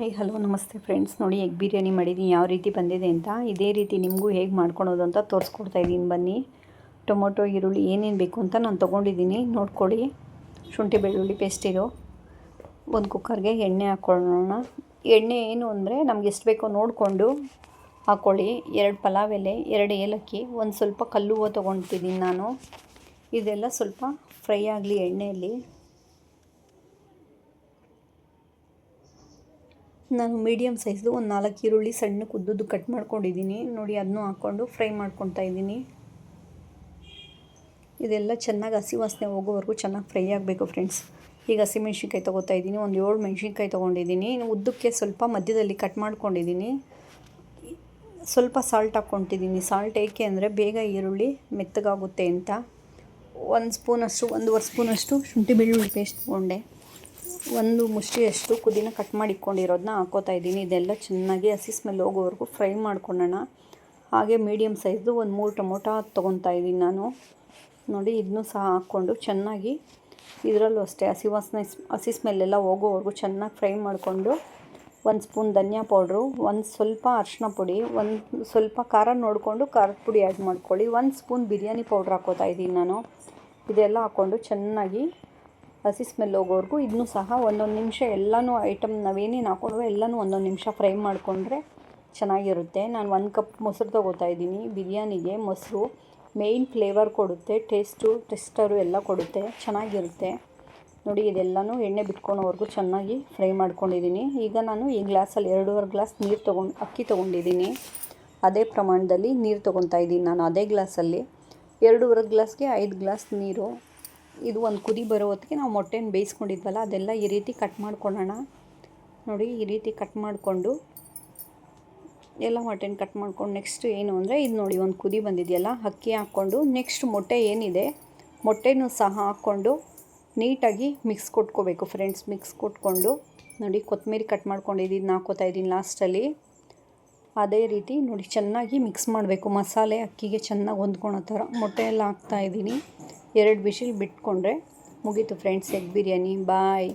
Hello ನಮಸ್ತೆ friends. ನೋಡಿ egg biryani ಮಾಡಿದ್ದೀನಿ, ಯಾವ ರೀತಿ ಬಂದಿದೆ ಅಂತ. ಇದೇ ರೀತಿ ನಿಮಗೂ ಹೇಗೆ ಮಾಡ್ಕೊಳೋದು ಅಂತ ತೋರಿಸ್ಕೊಡ್ತಾ ಇದ್ದೀನಿ. ಬನ್ನಿ. ಟೊಮೊಟೊ, ಈರುಳ್ಳಿ ಏನೇನು ಬೇಕು ಅಂತ ನಾನು ತೊಗೊಂಡಿದ್ದೀನಿ, ನೋಡ್ಕೊಳ್ಳಿ. ಶುಂಠಿ ಬೆಳ್ಳುಳ್ಳಿ ಪೇಸ್ಟ್ ಇರೋ ಒಂದು ಕುಕ್ಕರ್ಗೆ ಎಣ್ಣೆ ಹಾಕ್ಕೊಳ್ಳೋಣ. ಎಣ್ಣೆ ಏನು ಅಂದರೆ ನಮ್ಗೆ ಎಷ್ಟು ಬೇಕೋ ನೋಡಿಕೊಂಡು ಹಾಕ್ಕೊಳ್ಳಿ. 2 ಪಲಾವ್ ಎಲೆ, 2 ಏಲಕ್ಕಿ, ಒಂದು ಸ್ವಲ್ಪ ಕಲ್ಲು ಹೂವು ತೊಗೊಳ್ತಿದ್ದೀನಿ ನಾನು. ಇದೆಲ್ಲ ಸ್ವಲ್ಪ ಫ್ರೈ ಆಗಲಿ ಎಣ್ಣೆಯಲ್ಲಿ. ನಾನು ಮೀಡಿಯಮ್ ಸೈಜ್ದು ಒಂದು 4 ಈರುಳ್ಳಿ ಸಣ್ಣಕ್ಕೆ ಉದ್ದುದ್ದು ಕಟ್ ಮಾಡ್ಕೊಂಡಿದ್ದೀನಿ. ನೋಡಿ, ಅದನ್ನೂ ಹಾಕ್ಕೊಂಡು ಫ್ರೈ ಮಾಡ್ಕೊತಾ ಇದ್ದೀನಿ. ಇದೆಲ್ಲ ಚೆನ್ನಾಗಿ ಹಸಿ ವಾಸನೆ ಹೋಗೋವರೆಗೂ ಚೆನ್ನಾಗಿ ಫ್ರೈ ಆಗಬೇಕು ಫ್ರೆಂಡ್ಸ್. ಈಗ ಹಸಿಮೆಣ್ಸಿನ್ಕಾಯಿ ತೊಗೋತಾ ಇದ್ದೀನಿ, ಒಂದು 7 ಮೆಣಸಿನ್ಕಾಯಿ ತೊಗೊಂಡಿದ್ದೀನಿ. ಉದ್ದಕ್ಕೆ ಸ್ವಲ್ಪ ಮಧ್ಯದಲ್ಲಿ ಕಟ್ ಮಾಡ್ಕೊಂಡಿದ್ದೀನಿ. ಸ್ವಲ್ಪ ಸಾಲ್ಟ್ ಹಾಕ್ಕೊತಿದ್ದೀನಿ. ಸಾಲ್ಟ್ ಏಕೆ ಅಂದರೆ ಬೇಗ ಈರುಳ್ಳಿ ಮೆತ್ತಗಾಗುತ್ತೆ ಅಂತ. 1 ಸ್ಪೂನಷ್ಟು, 1.5 ಸ್ಪೂನಷ್ಟು ಶುಂಠಿ ಬೆಳ್ಳುಳ್ಳಿ ಪೇಸ್ಟ್ ತೊಗೊಂಡೆ. 1 ಮುಷ್ಟಿಯಷ್ಟು ಪುದೀನ ಕಟ್ ಮಾಡಿ ಇಟ್ಕೊಂಡಿರೋದನ್ನ ಹಾಕ್ಕೋತಾ ಇದ್ದೀನಿ. ಇದೆಲ್ಲ ಚೆನ್ನಾಗಿ ಹಸಿ ಸ್ಮೆಲ್ ಹೋಗೋವರೆಗೂ ಫ್ರೈ ಮಾಡ್ಕೊಳ್ಳೋಣ. ಹಾಗೆ ಮೀಡಿಯಮ್ ಸೈಜ್ದು ಒಂದು 3 ಟೊಮೊಟೊ ತೊಗೊತಾ ಇದ್ದೀನಿ ನಾನು. ನೋಡಿ, ಇದನ್ನೂ ಸಹ ಹಾಕ್ಕೊಂಡು ಚೆನ್ನಾಗಿ ಇದರಲ್ಲೂ ಅಷ್ಟೇ ಹಸಿ ಸ್ಮೆಲ್ಲೆಲ್ಲ ಹೋಗೋವರೆಗೂ ಚೆನ್ನಾಗಿ ಫ್ರೈ ಮಾಡಿಕೊಂಡು 1 ಸ್ಪೂನ್ ಧನಿಯಾ ಪೌಡ್ರು, ಒಂದು ಸ್ವಲ್ಪ ಅರಿಶಿನ ಪುಡಿ, ಒಂದು ಸ್ವಲ್ಪ ಖಾರ ನೋಡಿಕೊಂಡು ಖಾರದ ಪುಡಿ ಆ್ಯಡ್ ಮಾಡ್ಕೊಳ್ಳಿ. 1 ಸ್ಪೂನ್ ಬಿರಿಯಾನಿ ಪೌಡ್ರ್ ಹಾಕ್ಕೋತಾ ಇದ್ದೀನಿ ನಾನು. ಇದೆಲ್ಲ ಹಾಕ್ಕೊಂಡು ಚೆನ್ನಾಗಿ ಹಸಿ ಸ್ಮೆಲ್ ಹೋಗೋವರೆಗೂ ಇದನ್ನೂ ಸಹ ಒಂದೊಂದು ನಿಮಿಷ ಎಲ್ಲನೂ ಐಟಮ್ ನಾವೇನೇನು ಹಾಕ್ಕೊಂಡ್ವೋ ಎಲ್ಲನೂ ಒಂದೊಂದು ನಿಮಿಷ ಫ್ರೈ ಮಾಡಿಕೊಂಡ್ರೆ ಚೆನ್ನಾಗಿರುತ್ತೆ. ನಾನು 1 ಕಪ್ ಮೊಸರು ತೊಗೋತಾ ಇದ್ದೀನಿ. ಬಿರಿಯಾನಿಗೆ ಮೊಸರು ಮೇಯ್ನ್ ಫ್ಲೇವರ್ ಕೊಡುತ್ತೆ, ಟೆಸ್ಟರು ಎಲ್ಲ ಕೊಡುತ್ತೆ, ಚೆನ್ನಾಗಿರುತ್ತೆ. ನೋಡಿ, ಇದೆಲ್ಲನೂ ಎಣ್ಣೆ ಬಿಟ್ಕೊಳೋವರೆಗೂ ಚೆನ್ನಾಗಿ ಫ್ರೈ ಮಾಡ್ಕೊಂಡಿದ್ದೀನಿ. ಈಗ ನಾನು ಈ ಗ್ಲಾಸಲ್ಲಿ 2.5 ಗ್ಲಾಸ್ ನೀರು ಅಕ್ಕಿ ತೊಗೊಂಡಿದ್ದೀನಿ. ಅದೇ ಪ್ರಮಾಣದಲ್ಲಿ ನೀರು ತೊಗೊತಾ ಇದ್ದೀನಿ ನಾನು. ಅದೇ ಗ್ಲಾಸಲ್ಲಿ 2.5 ಗ್ಲಾಸ್ಗೆ 5 ಗ್ಲಾಸ್ ನೀರು. ಇದು ಒಂದು ಕುದಿ ಬರೋ ಹೊತ್ತಿಗೆ ನಾವು ಮೊಟ್ಟೆನ ಬೇಯಿಸ್ಕೊಂಡಿದ್ವಲ್ಲ, ಅದೆಲ್ಲ ಈ ರೀತಿ ಕಟ್ ಮಾಡ್ಕೊಳ್ಳೋಣ. ನೋಡಿ, ಈ ರೀತಿ ಕಟ್ ಮಾಡಿಕೊಂಡು ಎಲ್ಲ ಮೊಟ್ಟೆನ ಕಟ್ ಮಾಡ್ಕೊಂಡು ನೆಕ್ಸ್ಟ್ ಏನು ಅಂದರೆ ಇದು ನೋಡಿ, ಒಂದು ಕುದಿ ಬಂದಿದೆಯಲ್ಲ, ಅಕ್ಕಿ ಹಾಕ್ಕೊಂಡು ನೆಕ್ಸ್ಟ್ ಮೊಟ್ಟೆ ಏನಿದೆ ಮೊಟ್ಟೆನೂ ಸಹ ಹಾಕ್ಕೊಂಡು ನೀಟಾಗಿ ಮಿಕ್ಸ್ ಕೊಟ್ಕೋಬೇಕು ಫ್ರೆಂಡ್ಸ್. ಮಿಕ್ಸ್ ಕೊಟ್ಕೊಂಡು ನೋಡಿ, ಕೊತ್ತಂಬರಿ ಕಟ್ ಮಾಡ್ಕೊಂಡಿದ್ದೀನಿ ಹಾಕ್ಕೋತಾ ಇದ್ದೀನಿ ಲಾಸ್ಟಲ್ಲಿ. ಅದೇ ರೀತಿ ನೋಡಿ ಚೆನ್ನಾಗಿ ಮಿಕ್ಸ್ ಮಾಡಬೇಕು. ಮಸಾಲೆ ಅಕ್ಕಿಗೆ ಚೆನ್ನಾಗಿ ಹೊಂದ್ಕೊಳೋ ಥರ ಮೊಟ್ಟೆ ಎಲ್ಲ ಹಾಕ್ತಾಯಿದ್ದೀನಿ. 2 ವಿಷಿಲ್ ಬಿಟ್ಕೊಂಡ್ರೆ ಮುಗೀತು ಫ್ರೆಂಡ್ಸ್, ಎಗ್ ಬಿರಿಯಾನಿ. ಬಾಯ್.